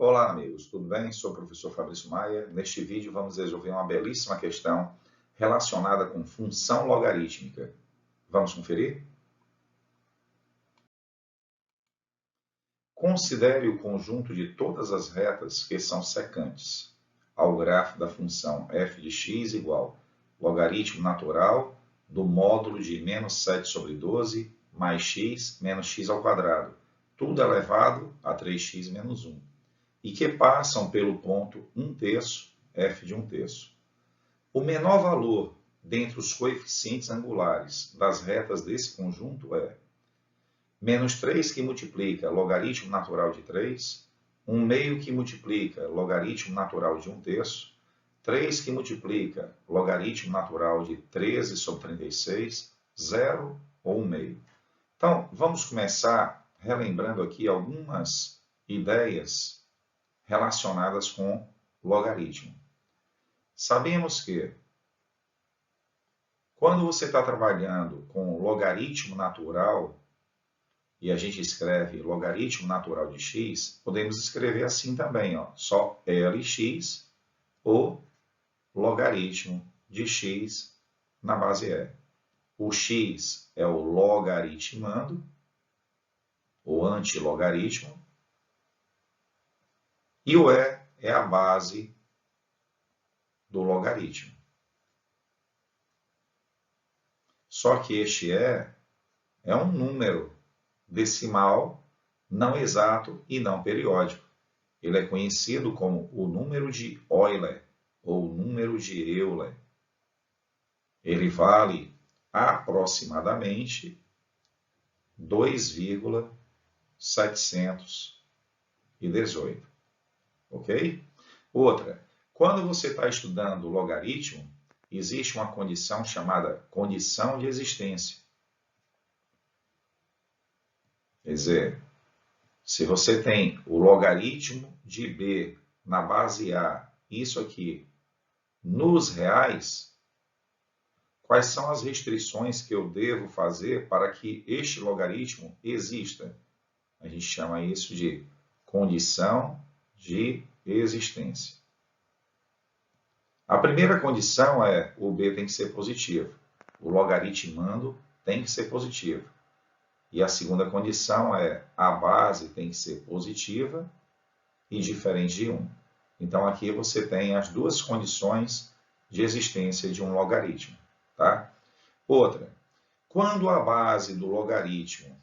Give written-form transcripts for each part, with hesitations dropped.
Olá, amigos, tudo bem? Sou o professor Fabrício Maia. Neste vídeo vamos resolver uma belíssima questão relacionada com função logarítmica. Vamos conferir? Considere o conjunto de todas as retas que são secantes ao grafo da função f de x igual logaritmo natural do módulo de menos 7 sobre 12 mais x menos x ao quadrado, tudo elevado a 3x menos 1. E que passam pelo ponto 1/3, f de 1/3. O menor valor dentre os coeficientes angulares das retas desse conjunto é menos 3 que multiplica logaritmo natural de 3, 1/2 que multiplica logaritmo natural de 1/3, 3 que multiplica logaritmo natural de 13 sobre 36, 0 ou 1/2. Então, vamos começar relembrando aqui algumas ideias relacionadas com logaritmo. Sabemos que quando você está trabalhando com logaritmo natural, e a gente escreve logaritmo natural de x, podemos escrever assim também, ó, só Lx ou logaritmo de x na base E. O x é o logaritmando, o antilogaritmo, e o E é a base do logaritmo. Só que este E é um número decimal não exato e não periódico. Ele é conhecido como o número de Euler ou número de Euler. Ele vale aproximadamente 2,718. Ok? Outra, quando você está estudando logaritmo, existe uma condição chamada condição de existência. Quer dizer, se você tem o logaritmo de b na base A, isso aqui, nos reais, quais são as restrições que eu devo fazer para que este logaritmo exista? A gente chama isso de condição de existência. A primeira condição é o b tem que ser positivo. O logaritmando tem que ser positivo. E a segunda condição é a base tem que ser positiva e diferente de 1. Então, aqui você tem as duas condições de existência de um logaritmo. Tá? Outra, quando a base do logaritmo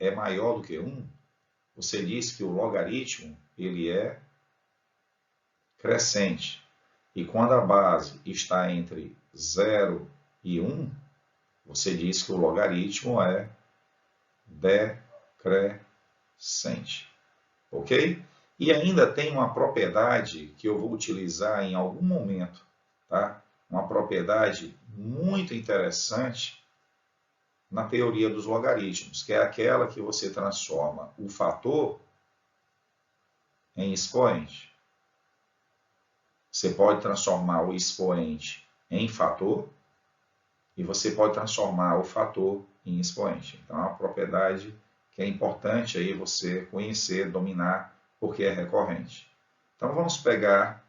é maior do que 1, você diz que o logaritmo ele é crescente. E quando a base está entre 0 e 1, você diz que o logaritmo é decrescente. Ok? E ainda tem uma propriedade que eu vou utilizar em algum momento, tá? Uma propriedade muito interessante na teoria dos logaritmos, que é aquela que você transforma o fator em expoente. Você pode transformar o expoente em fator e você pode transformar o fator em expoente. Então, é uma propriedade que é importante aí você conhecer, dominar, porque é recorrente. Então, vamos pegar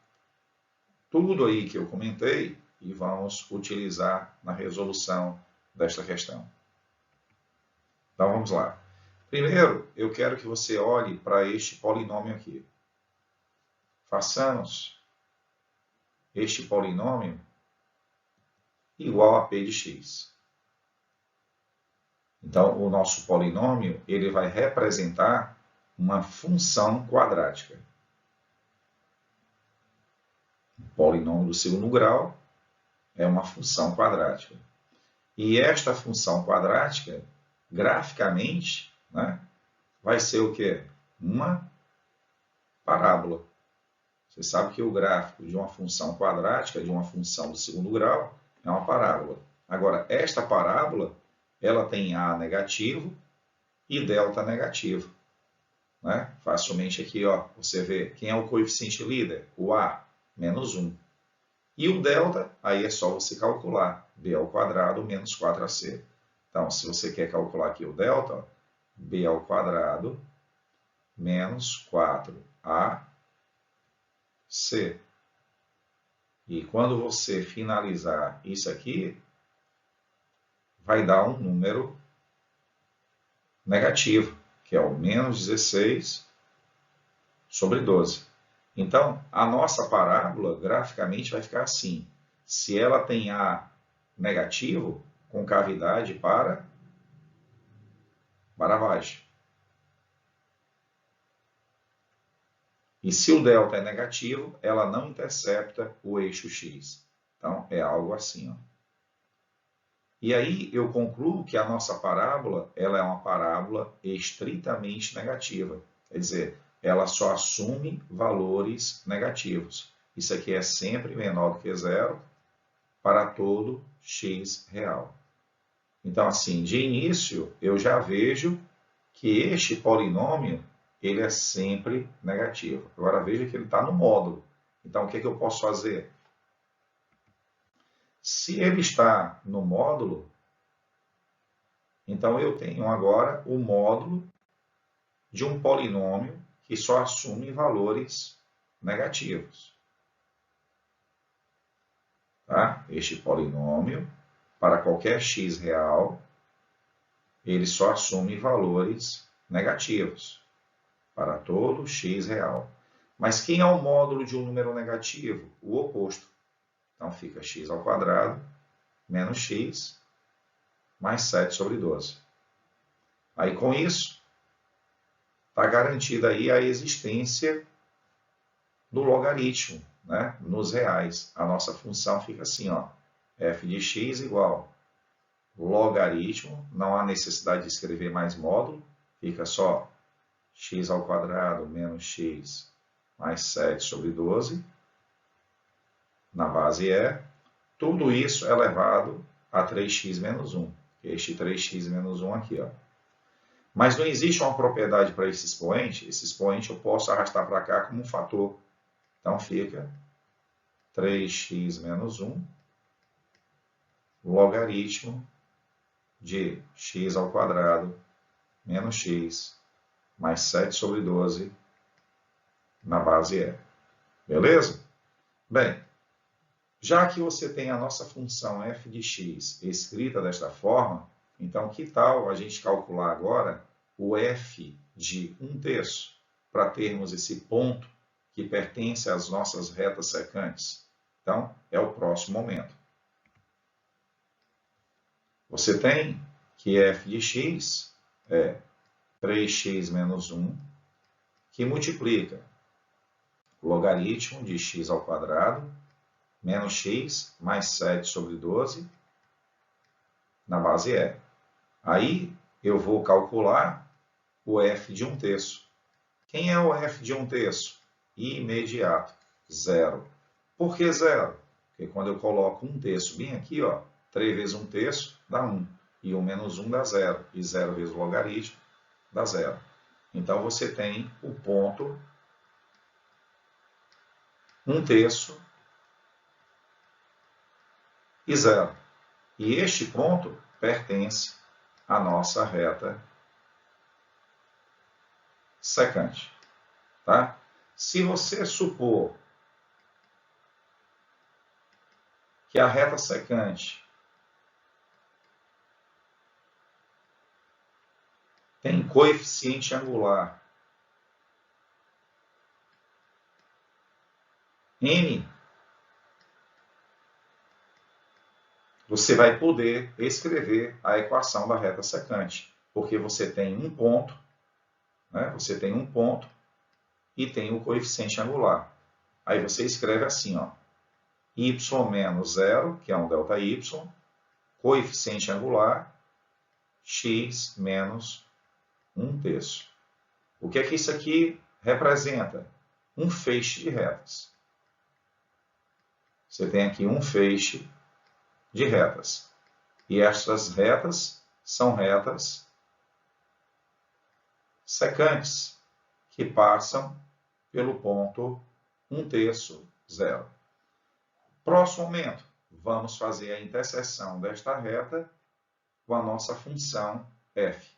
tudo aí que eu comentei e vamos utilizar na resolução desta questão. Então, vamos lá. Primeiro, eu quero que você olhe para este polinômio aqui. Façamos este polinômio igual a p de x. Então, o nosso polinômio ele vai representar uma função quadrática. O polinômio do segundo grau é uma função quadrática. E esta função quadrática, graficamente, né, vai ser o quê? Uma parábola. Você sabe que o gráfico de uma função quadrática, de uma função do segundo grau, é uma parábola. Agora, esta parábola, ela tem A negativo e delta negativo. Né? Facilmente aqui, ó, você vê quem é o coeficiente líder? O A, menos 1. E o delta, aí é só você calcular. B ao quadrado menos 4AC. Então, se você quer calcular aqui o delta, ó, B ao quadrado menos 4AC. E quando você finalizar isso aqui, vai dar um número negativo, que é o menos 16 sobre 12. Então, a nossa parábola, graficamente, vai ficar assim. Se ela tem A negativo, com cavidade para baixo. E se o delta é negativo, ela não intercepta o eixo x. Então, é algo assim. Ó. E aí eu concluo que a nossa parábola ela é uma parábola estritamente negativa. Quer dizer, ela só assume valores negativos. Isso aqui é sempre menor do que zero para todo x real. Então, assim, de início, eu já vejo que este polinômio ele é sempre negativo. Agora, veja que ele está no módulo. Então, o que eu posso fazer? Se ele está no módulo, então eu tenho agora o módulo de um polinômio que só assume valores negativos. Tá? Este polinômio, para qualquer x real, ele só assume valores negativos para todo x real. Mas quem é o módulo de um número negativo? O oposto. Então fica x ao quadrado menos x mais 7 sobre 12. Aí com isso, está garantida aí a existência do logaritmo, né? Nos reais. A nossa função fica assim, ó, f de x igual logaritmo, não há necessidade de escrever mais módulo, fica só x ao quadrado menos x mais 7 sobre 12, na base é, tudo isso elevado a 3x menos 1, este 3x menos 1 aqui. Ó. Mas não existe uma propriedade para esse expoente eu posso arrastar para cá como um fator. Então fica 3x menos 1 logaritmo de x ao quadrado menos x mais 7 sobre 12 na base E. Beleza? Bem, já que você tem a nossa função f de x escrita desta forma, então que tal a gente calcular agora o f de 1/3 para termos esse ponto que pertence às nossas retas secantes? Então, é o próximo momento. Você tem que f de x é 3x menos 1, que multiplica o logaritmo de x ao quadrado menos x mais 7 sobre 12 na base E. Aí eu vou calcular o f de 1/3. Quem é o f de 1/3? Imediato, zero. Por que zero? Porque quando eu coloco 1/3 bem aqui, ó, 3 vezes 1/3 dá 1. E 1 menos 1 dá 0. E 0 vezes o logaritmo dá 0. Então, você tem o ponto 1/3 e 0. E este ponto pertence à nossa reta secante. Tá? Se você supor que a reta secante tem coeficiente angular n, você vai poder escrever a equação da reta secante, porque você tem um ponto, né? Você tem um ponto e tem o coeficiente angular. Aí você escreve assim, ó, y menos 0, que é um ΔY, coeficiente angular, x menos 1/3. O que é que isso aqui representa? Um feixe de retas. Você tem aqui um feixe de retas. E estas retas são retas secantes, que passam pelo ponto 1/3, 0. Próximo momento, vamos fazer a interseção desta reta com a nossa função f.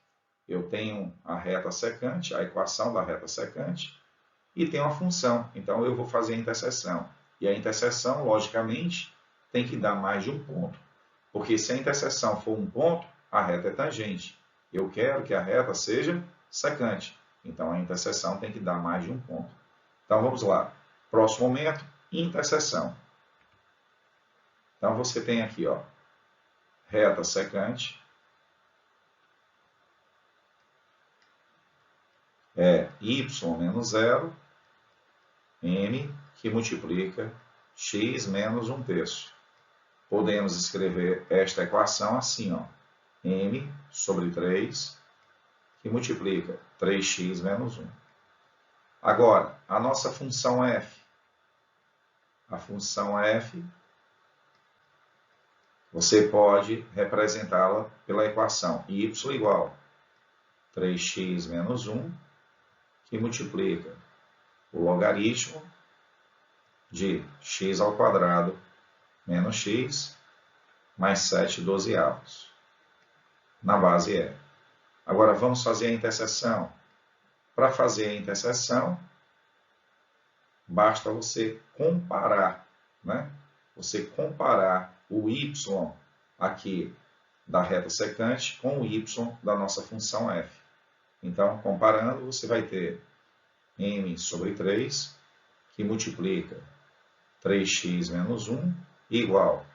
eu tenho a reta secante, a equação da reta secante, e tenho a função. Então, eu vou fazer a interseção. E a interseção, logicamente, tem que dar mais de um ponto. Porque se a interseção for um ponto, a reta é tangente. Eu quero que a reta seja secante. Então, a interseção tem que dar mais de um ponto. Então, vamos lá. Próximo momento, interseção. Então, você tem aqui, ó, reta secante é y menos 0, m, que multiplica x menos 1/3. Podemos escrever esta equação assim, ó, m sobre 3, que multiplica 3x menos 1. Agora, a nossa função f. A função f, você pode representá-la pela equação y igual 3x menos 1, que multiplica o logaritmo de x ao quadrado menos x mais 7/12. Na base é. Agora, vamos fazer a interseção. Para fazer a interseção, basta você comparar, né? Você comparar o y aqui da reta secante com o y da nossa função f. Então, comparando, você vai ter m sobre 3, que multiplica 3x menos 1, igual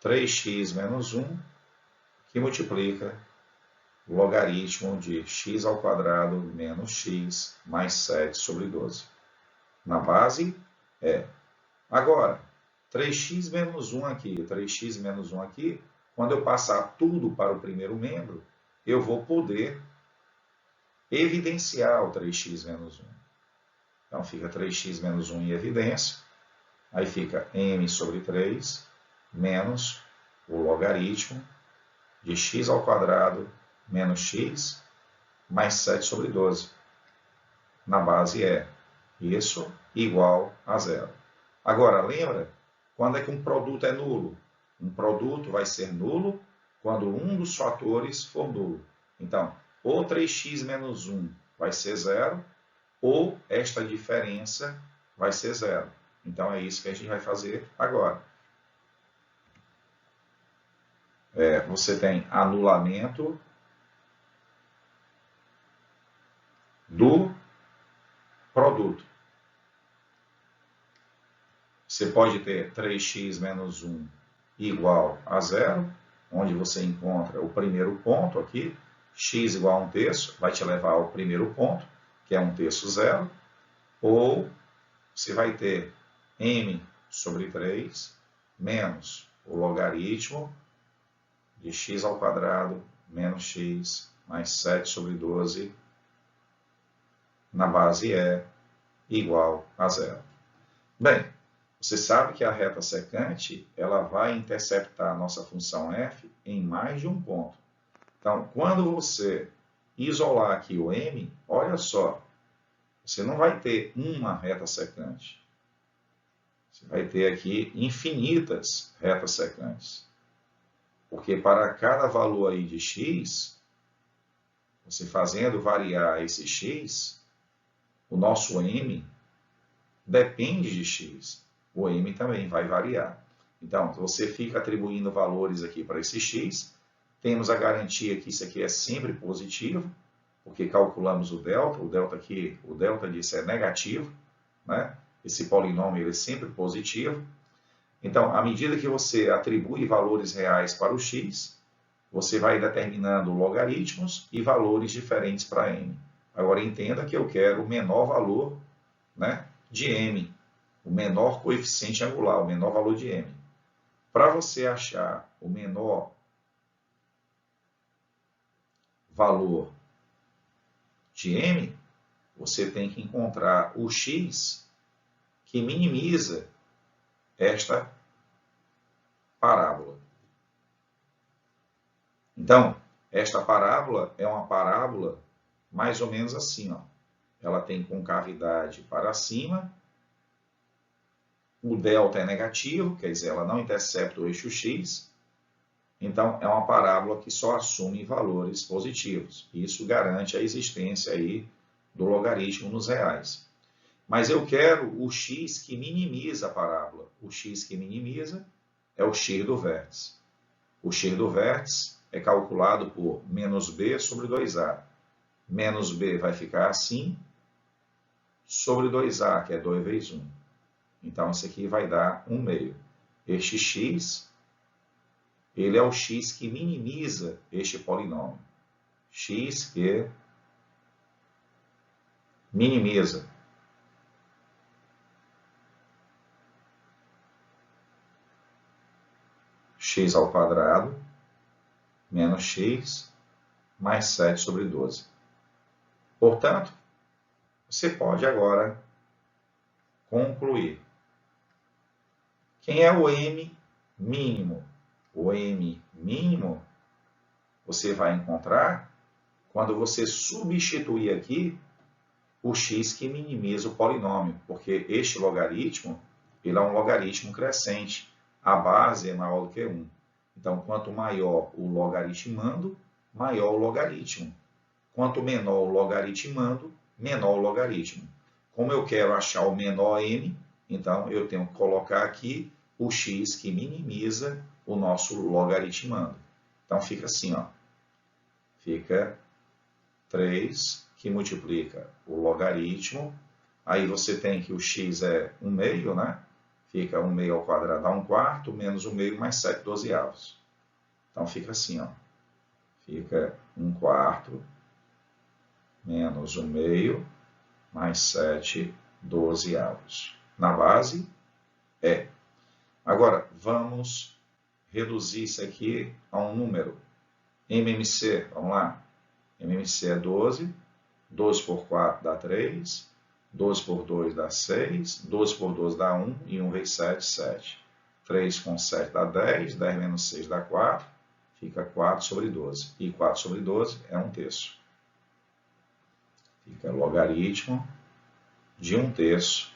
3x menos 1, que multiplica o logaritmo de x ao quadrado menos x mais 7/12. Na base é. Agora, 3x menos 1 aqui, 3x menos 1 aqui, quando eu passar tudo para o primeiro membro, eu vou poder evidenciar o 3x menos 1. Então, fica 3x menos 1 em evidência. Aí fica m sobre 3 menos o logaritmo de x ao quadrado menos x mais 7/12. Na base é isso igual a 0. Agora, lembra? Quando é que um produto é nulo? Um produto vai ser nulo quando um dos fatores for nulo. Então, ou 3x menos 1 vai ser 0, ou esta diferença vai ser 0. Então, é isso que a gente vai fazer agora. Você tem anulamento do produto. Você pode ter 3x menos 1 igual a 0, onde você encontra o primeiro ponto aqui, x igual a 1/3, vai te levar ao primeiro ponto, que é 1/3 0, ou você vai ter m sobre 3 menos o logaritmo de x ao quadrado menos x mais 7/12, na base é igual a 0. Bem, você sabe que a reta secante ela vai interceptar a nossa função f em mais de um ponto. Então, quando você isolar aqui o m, olha só, você não vai ter uma reta secante. Você vai ter aqui infinitas retas secantes. Porque para cada valor aí de x, você fazendo variar esse x, o nosso m depende de x. O m também vai variar. Então, você fica atribuindo valores aqui para esse x. Temos a garantia que isso aqui é sempre positivo, porque calculamos o delta aqui, o delta disso é negativo, né? Esse polinômio ele é sempre positivo. Então, à medida que você atribui valores reais para o x, você vai determinando logaritmos e valores diferentes para m. Agora, entenda que eu quero o menor valor, né, de m, o menor coeficiente angular, o menor valor de m. Para você achar o menor valor de m, você tem que encontrar o x que minimiza esta parábola. Então, esta parábola é uma parábola mais ou menos assim, ó. Ela tem concavidade para cima, o delta é negativo, quer dizer, ela não intercepta o eixo x, Então, é uma parábola que só assume valores positivos. Isso garante a existência aí do logaritmo nos reais. Mas eu quero o x que minimiza a parábola. O x que minimiza é o x do vértice. O x do vértice é calculado por menos b sobre 2a. Menos b vai ficar assim, sobre 2a, que é 2 vezes 1. Então, isso aqui vai dar 1/2. Este x, ele é o x que minimiza este polinômio. X que minimiza. X ao quadrado menos x mais 7 sobre 12. Portanto, você pode agora concluir. Quem é o m mínimo? O m mínimo você vai encontrar quando você substituir aqui o x que minimiza o polinômio, porque este logaritmo ele é um logaritmo crescente. A base é maior do que 1. Então, quanto maior o logaritmando, maior o logaritmo. Quanto menor o logaritmando, menor o logaritmo. Como eu quero achar o menor m, então eu tenho que colocar aqui o x que minimiza o nosso logaritmando. Então, fica assim, ó. Fica 3, que multiplica o logaritmo. Aí você tem que o x é 1/2, né? Fica 1/2 ao quadrado dá 1/4, menos 1/2 mais 7/12. Então, fica assim, ó. Fica 1/4 menos 1/2 mais 7/12. Na base, é. Agora, vamos reduzir isso aqui a um número. MMC, vamos lá. MMC é 12. 12 por 4 dá 3. 12 por 2 dá 6, 12 por 12 dá 1, e 1 vezes 7, 7. 3 com 7 dá 10, 10 menos 6 dá 4, fica 4 sobre 12. E 4 sobre 12 é 1/3. Fica logaritmo de 1/3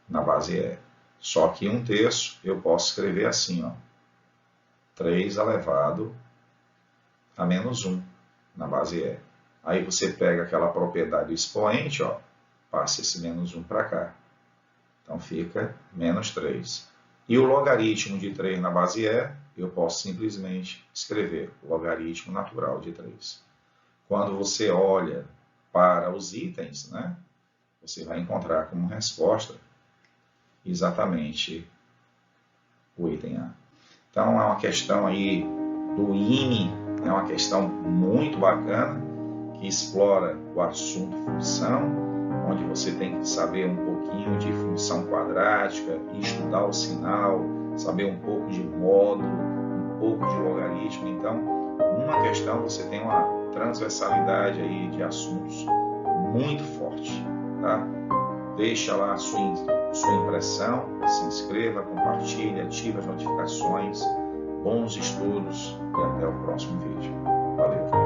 na base E. Só que 1/3 eu posso escrever assim, ó. 3 elevado a menos 1 na base E. Aí você pega aquela propriedade do expoente, ó. Passa esse menos 1 para cá. Então, fica menos 3. E o logaritmo de 3 na base E, eu posso simplesmente escrever logaritmo natural de 3. Quando você olha para os itens, né, você vai encontrar como resposta exatamente o item A. Então, é uma questão aí do INE, é uma questão muito bacana, que explora o assunto função, onde você tem que saber um pouquinho de função quadrática, estudar o sinal, saber um pouco de módulo, um pouco de logaritmo. Então, numa questão você tem uma transversalidade aí de assuntos muito forte. Tá? Deixa lá a sua impressão, se inscreva, compartilhe, ative as notificações. Bons estudos e até o próximo vídeo. Valeu!